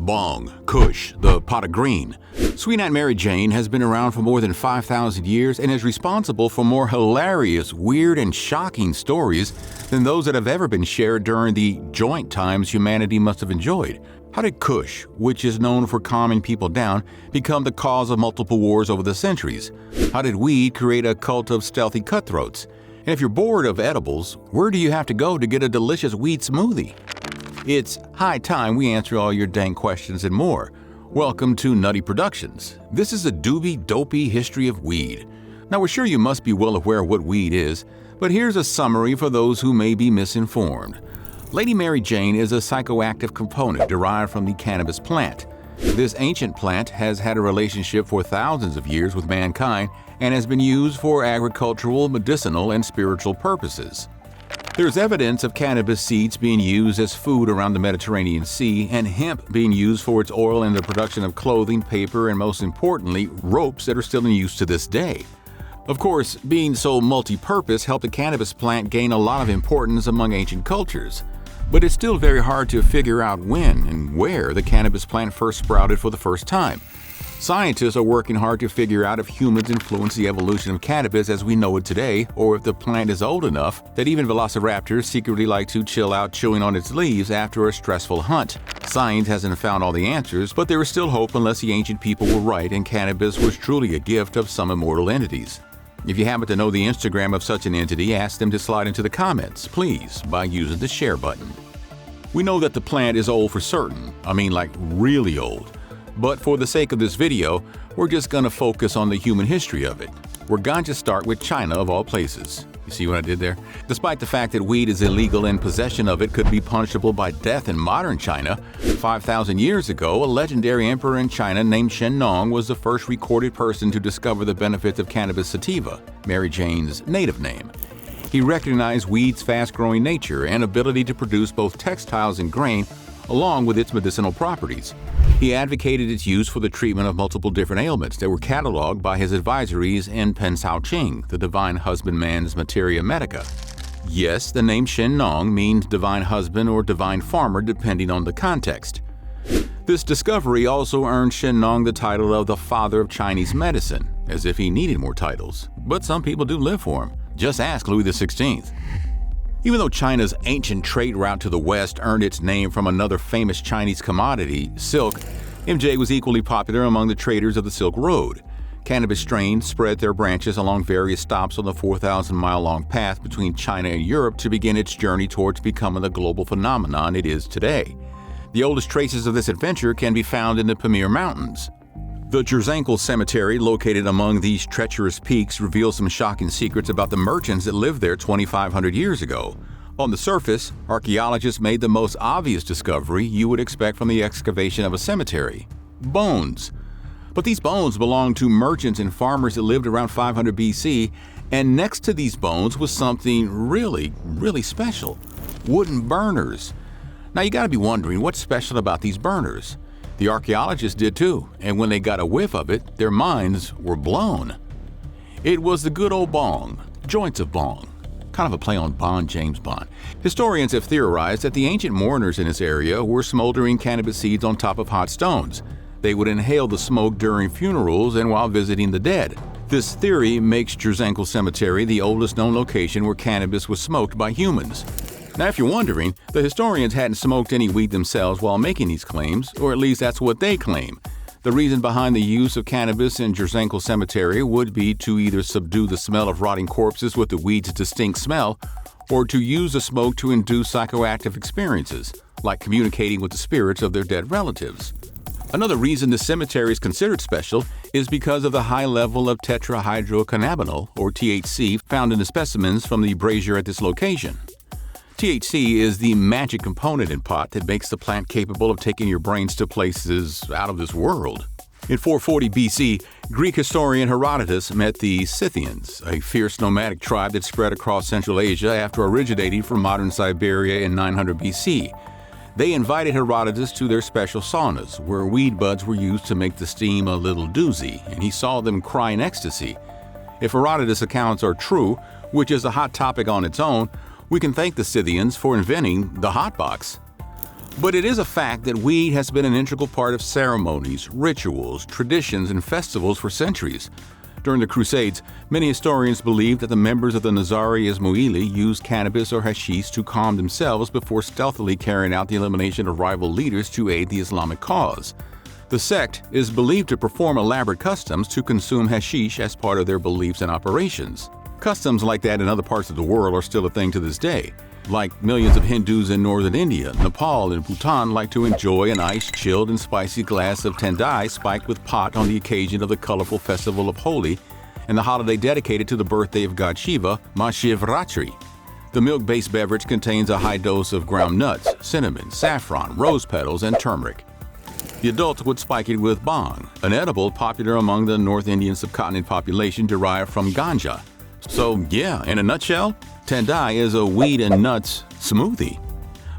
Bong, Kush, the pot of green. Sweet Aunt Mary Jane has been around for more than 5,000 years and is responsible for more hilarious, weird, and shocking stories than those that have ever been shared during the joint times humanity must have enjoyed. How did Kush, which is known for calming people down, become the cause of multiple wars over the centuries? How did weed create a cult of stealthy cutthroats? And if you're bored of edibles, where do you have to go to get a delicious weed smoothie? It's high time we answer all your dang questions and more. Welcome to Nutty Productions. This is a dopey history of weed. Now, we're sure you must be well aware of what weed is, but here's a summary for those who may be misinformed. Lady Mary Jane is a psychoactive component derived from the cannabis plant. This ancient plant has had a relationship for thousands of years with mankind and has been used for agricultural, medicinal, and spiritual purposes. There's evidence of cannabis seeds being used as food around the Mediterranean Sea and hemp being used for its oil in the production of clothing, paper, and most importantly, ropes that are still in use to this day. Of course, being so multi-purpose helped the cannabis plant gain a lot of importance among ancient cultures. But it's still very hard to figure out when and where the cannabis plant first sprouted for the first time. Scientists are working hard to figure out if humans influenced the evolution of cannabis as we know it today, or if the plant is old enough that even velociraptors secretly like to chill out chewing on its leaves after a stressful hunt. Science hasn't found all the answers, but there is still hope unless the ancient people were right and cannabis was truly a gift of some immortal entities. If you happen to know the Instagram of such an entity, ask them to slide into the comments, please, by using the share button. We know that the plant is old for certain, like really old. But for the sake of this video, we're just gonna focus on the human history of it. We're going to start with China of all places. You see what I did there? Despite the fact that weed is illegal and possession of it could be punishable by death in modern China, 5,000 years ago, a legendary emperor in China named Shennong was the first recorded person to discover the benefits of cannabis sativa, Mary Jane's native name. He recognized weed's fast-growing nature and ability to produce both textiles and grain, along with its medicinal properties. He advocated its use for the treatment of multiple different ailments that were cataloged by his advisories in Pen Sao Ching, the Divine Husbandman's Materia Medica. Yes, the name Shennong means divine husband or divine farmer depending on the context. This discovery also earned Shennong the title of the father of Chinese medicine, as if he needed more titles. But some people do live for him. Just ask Louis XVI. Even though China's ancient trade route to the West earned its name from another famous Chinese commodity, silk, MJ was equally popular among the traders of the Silk Road. Cannabis strains spread their branches along various stops on the 4,000-mile-long path between China and Europe to begin its journey towards becoming the global phenomenon it is today. The oldest traces of this adventure can be found in the Pamir Mountains. The Jerzankel Cemetery, located among these treacherous peaks, reveals some shocking secrets about the merchants that lived there 2,500 years ago. On the surface, archaeologists made the most obvious discovery you would expect from the excavation of a cemetery: bones. But these bones belonged to merchants and farmers that lived around 500 BC, and next to these bones was something really special: wooden burners. Now you gotta be wondering, what's special about these burners? The archaeologists did too, and when they got a whiff of it, their minds were blown. It was the good old bong, joints of bong, kind of a play on Bond, James Bond. Historians have theorized that the ancient mourners in this area were smoldering cannabis seeds on top of hot stones. They would inhale the smoke during funerals and while visiting the dead. This theory makes Jerzankel Cemetery the oldest known location where cannabis was smoked by humans. Now, if you're wondering, the historians hadn't smoked any weed themselves while making these claims, or at least that's what they claim. The reason behind the use of cannabis in Jerzankel Cemetery would be to either subdue the smell of rotting corpses with the weed's distinct smell, or to use the smoke to induce psychoactive experiences, like communicating with the spirits of their dead relatives. Another reason the cemetery is considered special is because of the high level of tetrahydrocannabinol, or THC, found in the specimens from the brazier at this location. THC is the magic component in pot that makes the plant capable of taking your brains to places out of this world. In 440 BC, Greek historian Herodotus met the Scythians, a fierce nomadic tribe that spread across Central Asia after originating from modern Siberia in 900 BC. They invited Herodotus to their special saunas, where weed buds were used to make the steam a little doozy, and he saw them cry in ecstasy. If Herodotus' accounts are true, which is a hot topic on its own, we can thank the Scythians for inventing the hot box. But it is a fact that weed has been an integral part of ceremonies, rituals, traditions, and festivals for centuries. During the Crusades, many historians believe that the members of the Nizari Ismaili used cannabis or hashish to calm themselves before stealthily carrying out the elimination of rival leaders to aid the Islamic cause. The sect is believed to perform elaborate customs to consume hashish as part of their beliefs and operations. Customs like that in other parts of the world are still a thing to this day. Like millions of Hindus in northern India, Nepal, and Bhutan like to enjoy an ice-chilled and spicy glass of tendai spiked with pot on the occasion of the colorful festival of Holi and the holiday dedicated to the birthday of god Shiva, Mahashivratri. The milk-based beverage contains a high dose of ground nuts, cinnamon, saffron, rose petals, and turmeric. The adults would spike it with bhang, an edible popular among the North Indian subcontinent population derived from ganja. So yeah, in a nutshell, tendai is a weed and nuts smoothie.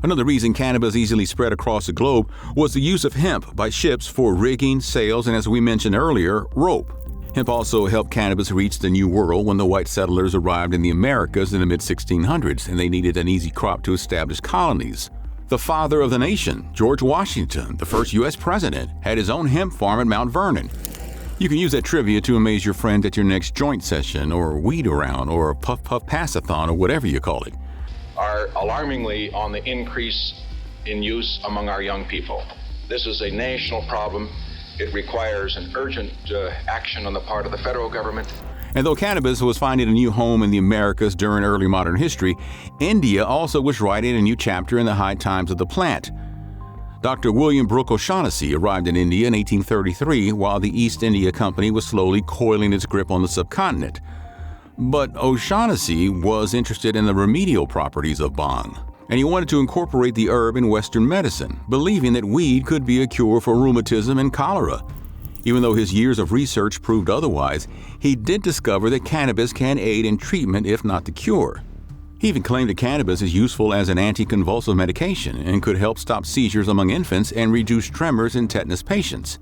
Another reason cannabis easily spread across the globe was the use of hemp by ships for rigging, sails, and as we mentioned earlier, rope. Hemp also helped cannabis reach the New World when the white settlers arrived in the Americas in the mid-1600s and they needed an easy crop to establish colonies. The father of the nation, George Washington, the first U.S. president, had his own hemp farm at Mount Vernon. You can use that trivia to amaze your friend at your next joint session or weed around or puff puff passathon or whatever you call it. Are alarmingly on the increase in use among our young people. This is a national problem. It requires an urgent action on the part of the federal government. And though cannabis was finding a new home in the Americas during early modern history, India also was writing a new chapter in the high times of the plant. Dr. William Brooke O'Shaughnessy arrived in India in 1833 while the East India Company was slowly coiling its grip on the subcontinent. But O'Shaughnessy was interested in the remedial properties of bhang, and he wanted to incorporate the herb in Western medicine, believing that weed could be a cure for rheumatism and cholera. Even though his years of research proved otherwise, he did discover that cannabis can aid in treatment if not the cure. He even claimed that cannabis is useful as an anticonvulsive medication and could help stop seizures among infants and reduce tremors in tetanus patients.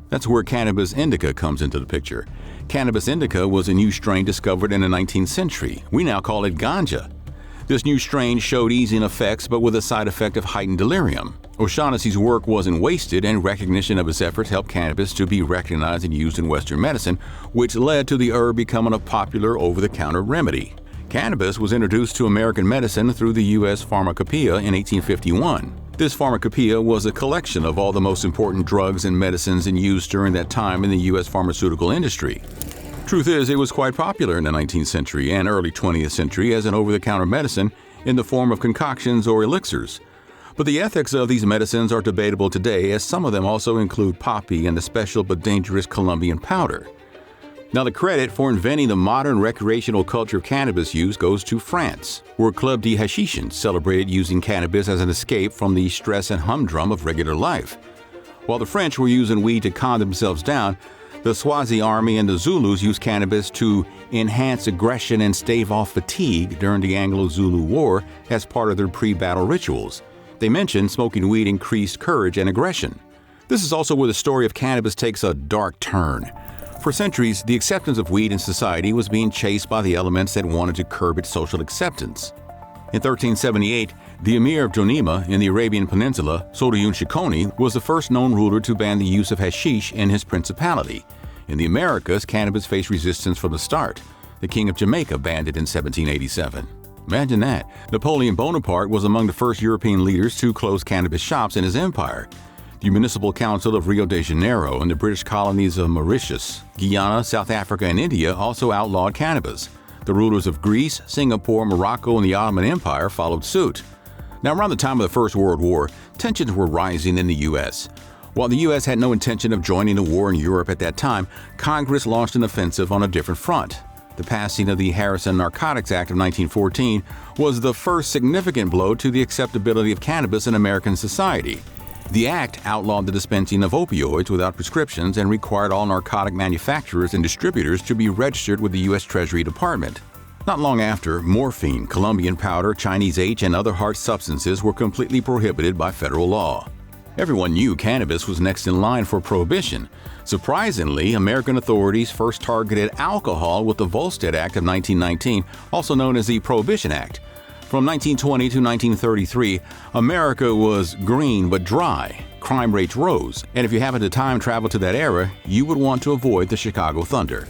That's where cannabis indica comes into the picture. Cannabis indica was a new strain discovered in the 19th century. We now call it ganja. This new strain showed easing effects but with a side effect of heightened delirium. O'Shaughnessy's work wasn't wasted, and recognition of his efforts helped cannabis to be recognized and used in Western medicine, which led to the herb becoming a popular over-the-counter remedy. Cannabis was introduced to American medicine through the U.S. Pharmacopoeia in 1851. This pharmacopoeia was a collection of all the most important drugs and medicines in use during that time in the U.S. pharmaceutical industry. Truth is, it was quite popular in the 19th century and early 20th century as an over-the-counter medicine in the form of concoctions or elixirs. But the ethics of these medicines are debatable today, as some of them also include poppy and the special but dangerous Colombian powder. Now, the credit for inventing the modern recreational culture of cannabis use goes to France, where Club de Hachicians celebrated using cannabis as an escape from the stress and humdrum of regular life. While the French were using weed to calm themselves down, the Swazi army and the Zulus used cannabis to enhance aggression and stave off fatigue during the Anglo-Zulu War as part of their pre-battle rituals. They mentioned smoking weed increased courage and aggression. This is also where the story of cannabis takes a dark turn. For centuries, the acceptance of weed in society was being chased by the elements that wanted to curb its social acceptance. In 1378, the Emir of Jonima in the Arabian Peninsula, Sodayun Shikoni, was the first known ruler to ban the use of hashish in his principality. In the Americas, cannabis faced resistance from the start. The King of Jamaica banned it in 1787. Imagine that. Napoleon Bonaparte was among the first European leaders to close cannabis shops in his empire. The Municipal Council of Rio de Janeiro and the British colonies of Mauritius, Guyana, South Africa, and India also outlawed cannabis. The rulers of Greece, Singapore, Morocco, and the Ottoman Empire followed suit. Now, around the time of the First World War, tensions were rising in the U.S. While the U.S. had no intention of joining the war in Europe at that time, Congress launched an offensive on a different front. The passing of the Harrison Narcotics Act of 1914 was the first significant blow to the acceptability of cannabis in American society. The act outlawed the dispensing of opioids without prescriptions and required all narcotic manufacturers and distributors to be registered with the U.S. Treasury Department. Not long after, morphine, Colombian powder, Chinese H, and other hard substances were completely prohibited by federal law. Everyone knew cannabis was next in line for prohibition. Surprisingly, American authorities first targeted alcohol with the Volstead Act of 1919, also known as the Prohibition Act. From 1920 to 1933, America was green but dry. Crime rates rose, and if you happened to time travel to that era, you would want to avoid the Chicago Thunder.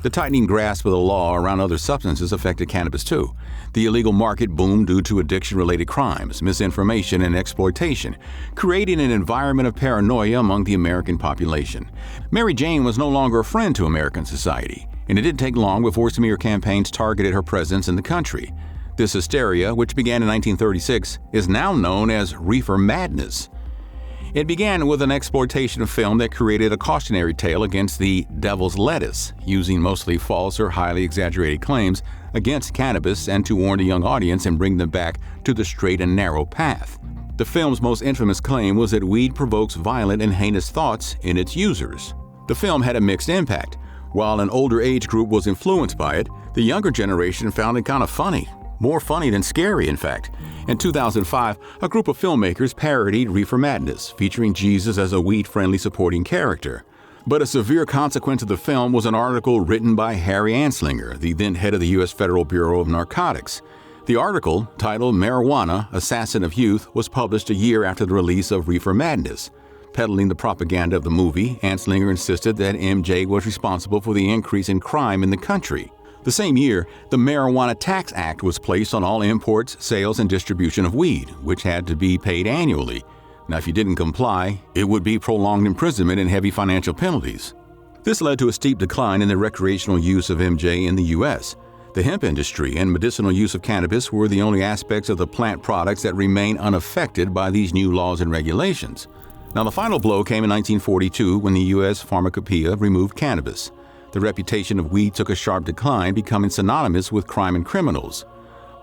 The tightening grasp of the law around other substances affected cannabis too. The illegal market boomed due to addiction-related crimes, misinformation, and exploitation, creating an environment of paranoia among the American population. Mary Jane was no longer a friend to American society, and it didn't take long before smear campaigns targeted her presence in the country. This hysteria, which began in 1936, is now known as reefer madness. It began with an exploitation film that created a cautionary tale against the devil's lettuce, using mostly false or highly exaggerated claims against cannabis and to warn the young audience and bring them back to the straight and narrow path. The film's most infamous claim was that weed provokes violent and heinous thoughts in its users. The film had a mixed impact. While an older age group was influenced by it, the younger generation found it kind of funny. More funny than scary, in fact. In 2005, a group of filmmakers parodied Reefer Madness, featuring Jesus as a weed-friendly supporting character. But a severe consequence of the film was an article written by Harry Anslinger, the then head of the U.S. Federal Bureau of Narcotics. The article, titled Marijuana, Assassin of Youth, was published a year after the release of Reefer Madness. Peddling the propaganda of the movie, Anslinger insisted that MJ was responsible for the increase in crime in the country. The same year, the Marijuana Tax Act was placed on all imports, sales, and distribution of weed, which had to be paid annually. Now, if you didn't comply, it would be prolonged imprisonment and heavy financial penalties. This led to a steep decline in the recreational use of MJ in the U.S. The hemp industry and medicinal use of cannabis were the only aspects of the plant products that remained unaffected by these new laws and regulations. Now, the final blow came in 1942 when the U.S. Pharmacopoeia removed cannabis. The reputation of weed took a sharp decline, becoming synonymous with crime and criminals.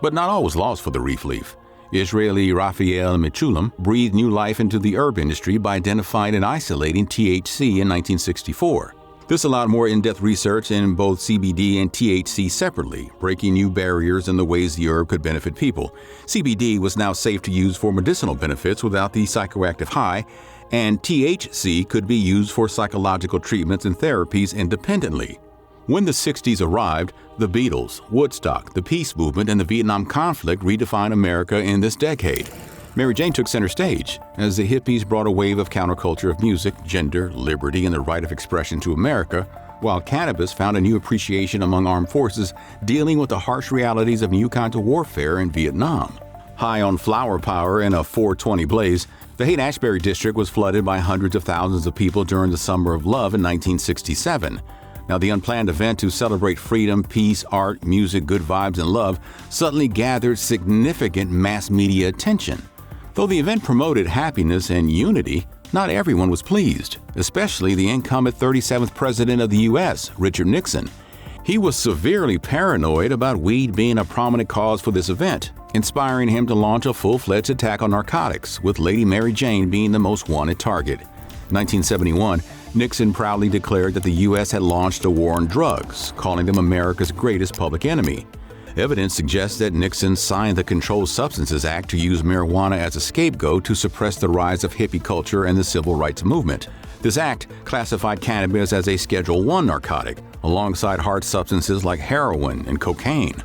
But not all was lost for the reef leaf. Israeli Raphael Mechoulam breathed new life into the herb industry by identifying and isolating THC in 1964. This allowed more in-depth research in both CBD and THC separately, breaking new barriers in the ways the herb could benefit people. CBD was now safe to use for medicinal benefits without the psychoactive high, and THC could be used for psychological treatments and therapies independently. When the 60s arrived, the Beatles, Woodstock, the peace movement, and the Vietnam conflict redefined America in this decade. Mary Jane took center stage as the hippies brought a wave of counterculture of music, gender, liberty, and the right of expression to America, while cannabis found a new appreciation among armed forces dealing with the harsh realities of new kinds of warfare in Vietnam. High on flower power and a 420 blaze, the Haight-Ashbury district was flooded by hundreds of thousands of people during the Summer of Love in 1967. Now, the unplanned event to celebrate freedom, peace, art, music, good vibes, and love suddenly gathered significant mass media attention. Though the event promoted happiness and unity, not everyone was pleased, especially the incumbent 37th President of the U.S., Richard Nixon. He was severely paranoid about weed being a prominent cause for this event, inspiring him to launch a full-fledged attack on narcotics, with Lady Mary Jane being the most wanted target. In 1971, Nixon proudly declared that the U.S. had launched a war on drugs, calling them America's greatest public enemy. Evidence suggests that Nixon signed the Controlled Substances Act to use marijuana as a scapegoat to suppress the rise of hippie culture and the civil rights movement. This act classified cannabis as a Schedule I narcotic, alongside hard substances like heroin and cocaine.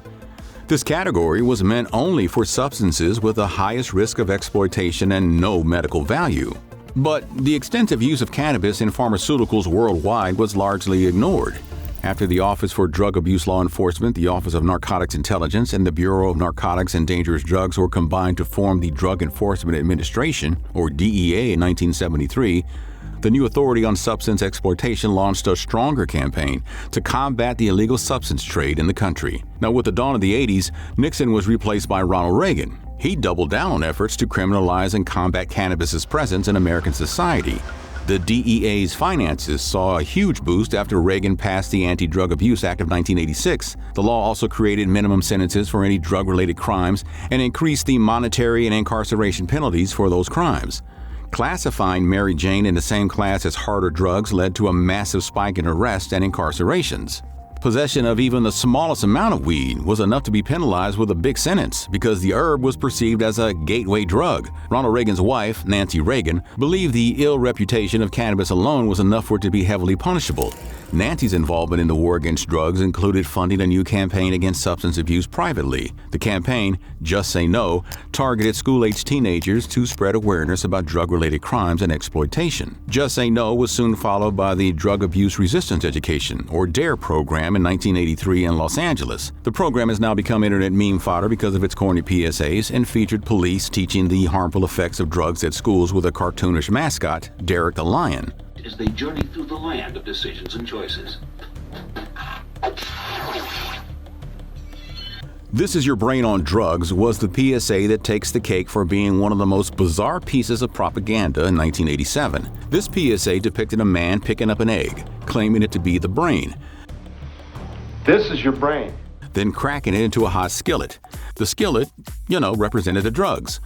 This category was meant only for substances with the highest risk of exploitation and no medical value. But the extensive use of cannabis in pharmaceuticals worldwide was largely ignored. After the Office for Drug Abuse Law Enforcement, the Office of Narcotics Intelligence, and the Bureau of Narcotics and Dangerous Drugs were combined to form the Drug Enforcement Administration, or DEA, in 1973, the new Authority on Substance Exploitation launched a stronger campaign to combat the illegal substance trade in the country. Now, with the dawn of the 80s, Nixon was replaced by Ronald Reagan. He doubled down on efforts to criminalize and combat cannabis's presence in American society. The DEA's finances saw a huge boost after Reagan passed the Anti-Drug Abuse Act of 1986. The law also created minimum sentences for any drug-related crimes and increased the monetary and incarceration penalties for those crimes. Classifying Mary Jane in the same class as harder drugs led to a massive spike in arrests and incarcerations. Possession of even the smallest amount of weed was enough to be penalized with a big sentence because the herb was perceived as a gateway drug. Ronald Reagan's wife, Nancy Reagan, believed the ill reputation of cannabis alone was enough for it to be heavily punishable. Nancy's involvement in the war against drugs included funding a new campaign against substance abuse privately. The campaign, Just Say No, targeted school-aged teenagers to spread awareness about drug-related crimes and exploitation. Just Say No was soon followed by the Drug Abuse Resistance Education, or DARE program in 1983 in Los Angeles. The program has now become internet meme fodder because of its corny PSAs and featured police teaching the harmful effects of drugs at schools with a cartoonish mascot, Derek the Lion. As they journey through the land of decisions and choices. This Is Your Brain on Drugs was the PSA that takes the cake for being one of the most bizarre pieces of propaganda in 1987. This PSA depicted a man picking up an egg, claiming it to be the brain. This is your brain. Then cracking it into a hot skillet. The skillet, represented the drugs.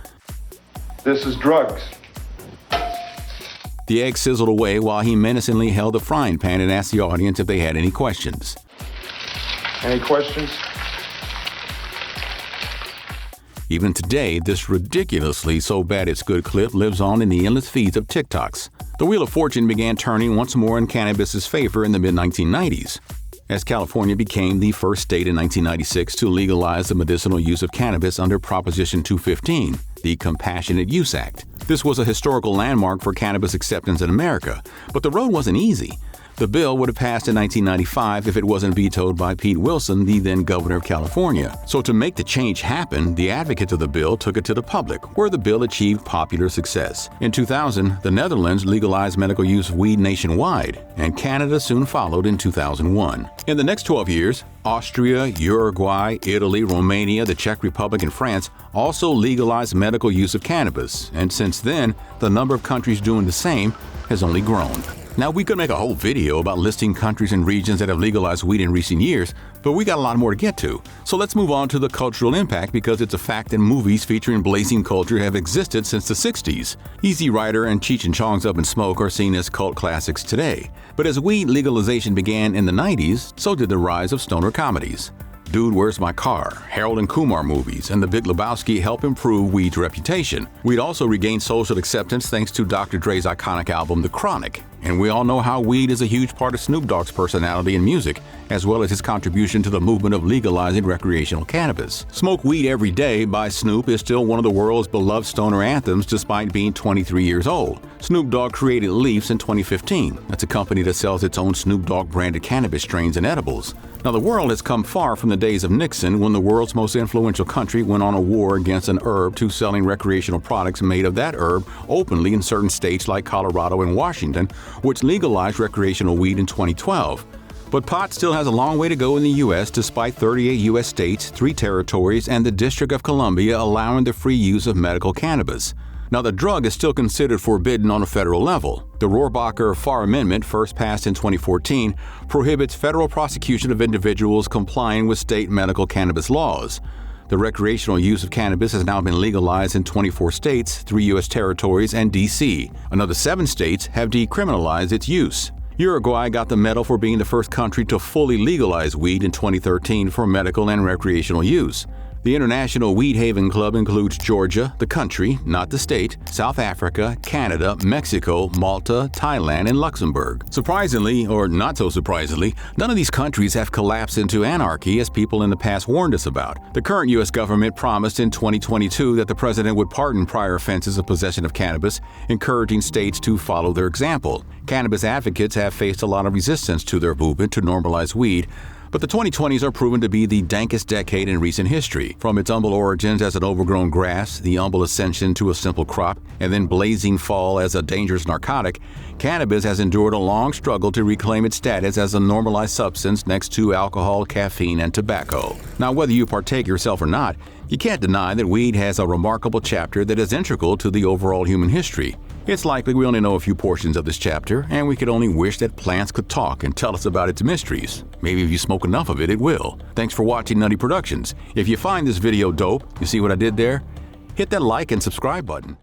This is drugs. The egg sizzled away while he menacingly held the frying pan and asked the audience if they had any questions. Any questions? Even today, this ridiculously so bad it's good clip lives on in the endless feeds of TikToks. The Wheel of Fortune began turning once more in cannabis's favor in the mid-1990s, as California became the first state in 1996 to legalize the medicinal use of cannabis under Proposition 215, the Compassionate Use Act. This was a historical landmark for cannabis acceptance in America, but the road wasn't easy. The bill would have passed in 1995 if it wasn't vetoed by Pete Wilson, the then governor of California. So to make the change happen, the advocates of the bill took it to the public, where the bill achieved popular success. In 2000, the Netherlands legalized medical use of weed nationwide, and Canada soon followed in 2001. In the next 12 years, Austria, Uruguay, Italy, Romania, the Czech Republic, and France also legalized medical use of cannabis, and since then, the number of countries doing the same has only grown. Now, we could make a whole video about listing countries and regions that have legalized weed in recent years, but we got a lot more to get to. So let's move on to the cultural impact, because it's a fact that movies featuring blazing culture have existed since the 60s. Easy Rider and Cheech and Chong's Up in Smoke are seen as cult classics today. But as weed legalization began in the 90s, so did the rise of stoner comedies. Dude, Where's My Car, Harold and Kumar movies, and The Big Lebowski help improve weed's reputation. Weed also regained social acceptance thanks to Dr. Dre's iconic album, The Chronic. And we all know how weed is a huge part of Snoop Dogg's personality and music, as well as his contribution to the movement of legalizing recreational cannabis. Smoke Weed Every Day by Snoop is still one of the world's beloved stoner anthems despite being 23 years old. Snoop Dogg created Leafs in 2015. That's a company that sells its own Snoop Dogg branded cannabis strains and edibles. Now, the world has come far from the days of Nixon, when the world's most influential country went on a war against an herb, to selling recreational products made of that herb openly in certain states like Colorado and Washington, which legalized recreational weed in 2012. But pot still has a long way to go in the U.S., despite 38 U.S. states, 3 territories, and the District of Columbia allowing the free use of medical cannabis. Now, the drug is still considered forbidden on a federal level. The Rohrabacher-Farr Amendment, first passed in 2014, prohibits federal prosecution of individuals complying with state medical cannabis laws. The recreational use of cannabis has now been legalized in 24 states, 3 U.S. territories, and D.C. Another 7 states have decriminalized its use. Uruguay got the medal for being the first country to fully legalize weed in 2013 for medical and recreational use. The International Weed Haven Club includes Georgia, the country, not the state, South Africa, Canada, Mexico, Malta, Thailand, and Luxembourg. Surprisingly, or not so surprisingly, none of these countries have collapsed into anarchy, as people in the past warned us about. The current U.S. government promised in 2022 that the president would pardon prior offenses of possession of cannabis, encouraging states to follow their example. Cannabis advocates have faced a lot of resistance to their movement to normalize weed, but the 2020s are proven to be the dankest decade in recent history. From its humble origins as an overgrown grass, the humble ascension to a simple crop, and then blazing fall as a dangerous narcotic, cannabis has endured a long struggle to reclaim its status as a normalized substance next to alcohol, caffeine, and tobacco. Now, whether you partake yourself or not, you can't deny that weed has a remarkable chapter that is integral to the overall human history. It's likely we only know a few portions of this chapter, and we could only wish that plants could talk and tell us about its mysteries. Maybe if you smoke enough of it, it will. Thanks for watching Nutty Productions. If you find this video dope, you see what I did there? Hit that like and subscribe button.